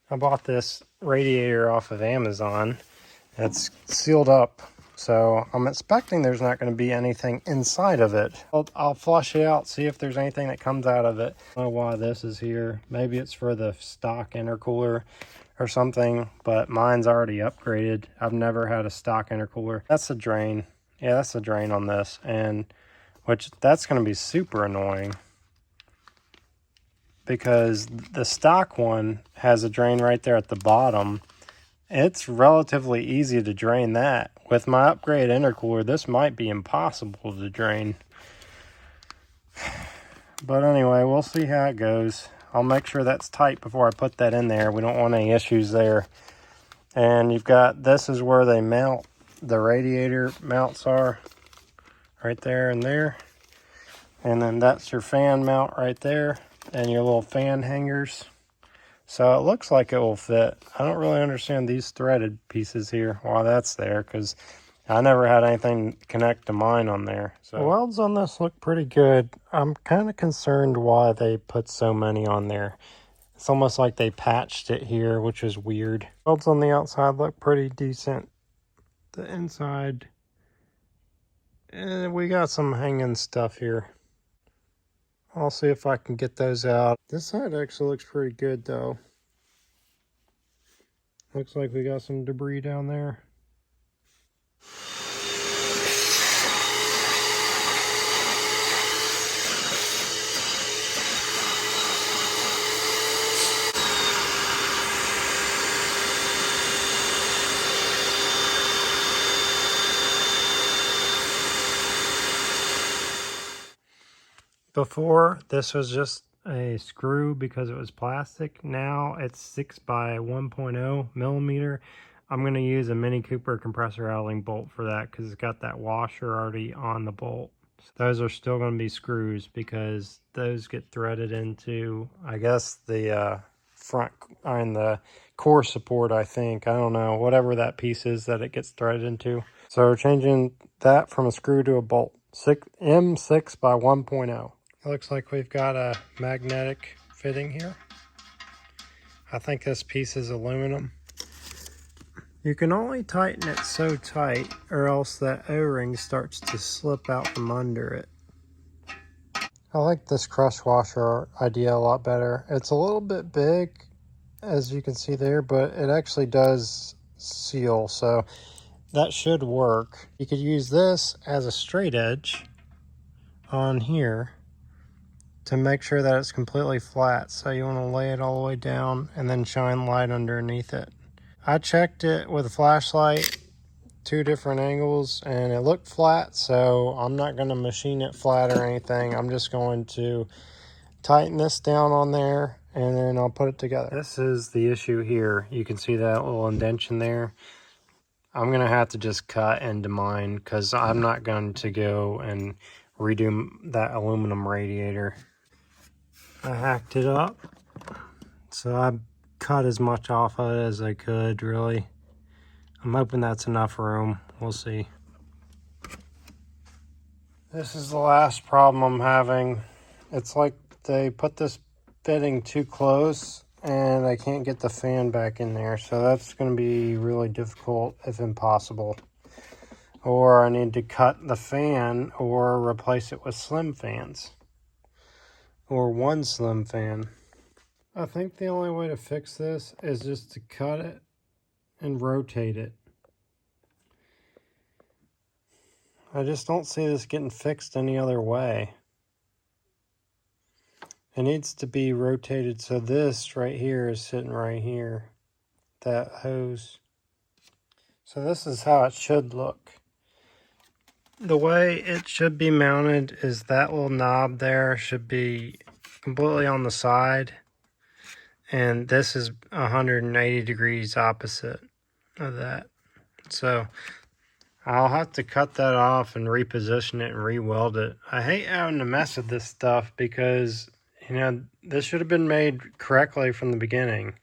I bought this radiator off of Amazon. It's sealed up, so I'm expecting there's not going to be anything inside of it. I'll flush it out, see if there's anything that comes out of it. I don't know why this is here. Maybe it's for the stock intercooler or something, but mine's already upgraded. I've never had a stock intercooler. That's the drain. Yeah, that's the drain on this, and which that's going to be super annoying because the stock one has a drain right there at the bottom. It's relatively easy to drain that. With my upgrade intercooler, this might be impossible to drain. But anyway, we'll see how it goes. I'll make sure that's tight before I put that in there. We don't want any issues there. And you've got, this is where they mount, the radiator mounts are. Right there and there. And then that's your fan mount right there. And your little fan hangers. So it looks like it will fit. I don't really understand these threaded pieces here, why that's there, because I never had anything connect to mine on there. So the welds on this look pretty good. I'm kind of concerned why they put so many on there. It's almost like they patched it here, which is weird. Welds on the outside look pretty decent. The inside, we got some hanging stuff here. I'll see if I can get those out. This side actually looks pretty good though. Looks like we got some debris down there. Before, this was just a screw because it was plastic. Now it's 6 by 1.0 millimeter. I'm going to use a Mini Cooper compressor housing bolt for that because it's got that washer already on the bolt. So those are still going to be screws because those get threaded into, I guess, the front and the core support, I think. I don't know, whatever that piece is that it gets threaded into. So we're changing that from a screw to a bolt. M6 by 1.0. It looks like we've got a magnetic fitting here. I think this piece is aluminum. You can only tighten it so tight or else that O-ring starts to slip out from under it. I like this crush washer idea a lot better. It's a little bit big, as you can see there, but it actually does seal, so that should work. You could use this as a straight edge on here to make sure that it's completely flat. So you want to lay it all the way down and then shine light underneath it. I checked it with a flashlight, 2 different angles, and it looked flat, so I'm not going to machine it flat or anything. I'm just going to tighten this down on there and then I'll put it together. This is the issue here. You can see that little indentation there. I'm going to have to just cut into mine because I'm not going to go and redo that aluminum radiator. I hacked it up, so I cut as much off of it as I could, really. I'm hoping that's enough room. We'll see. This is the last problem I'm having. It's like they put this fitting too close and I can't get the fan back in there, so that's going to be really difficult, if impossible. Or I need to cut the fan or replace it with slim fans. Or one slim fan. I think the only way to fix this is just to cut it and rotate it. I just don't see this getting fixed any other way. It needs to be rotated so this right here is sitting right here. That hose. So this is how it should look. The way it should be mounted is that little knob there should be completely on the side. And this is 180 degrees opposite of that. So I'll have to cut that off and reposition it and re-weld it. I hate having to mess with this stuff because, you know, this should have been made correctly from the beginning.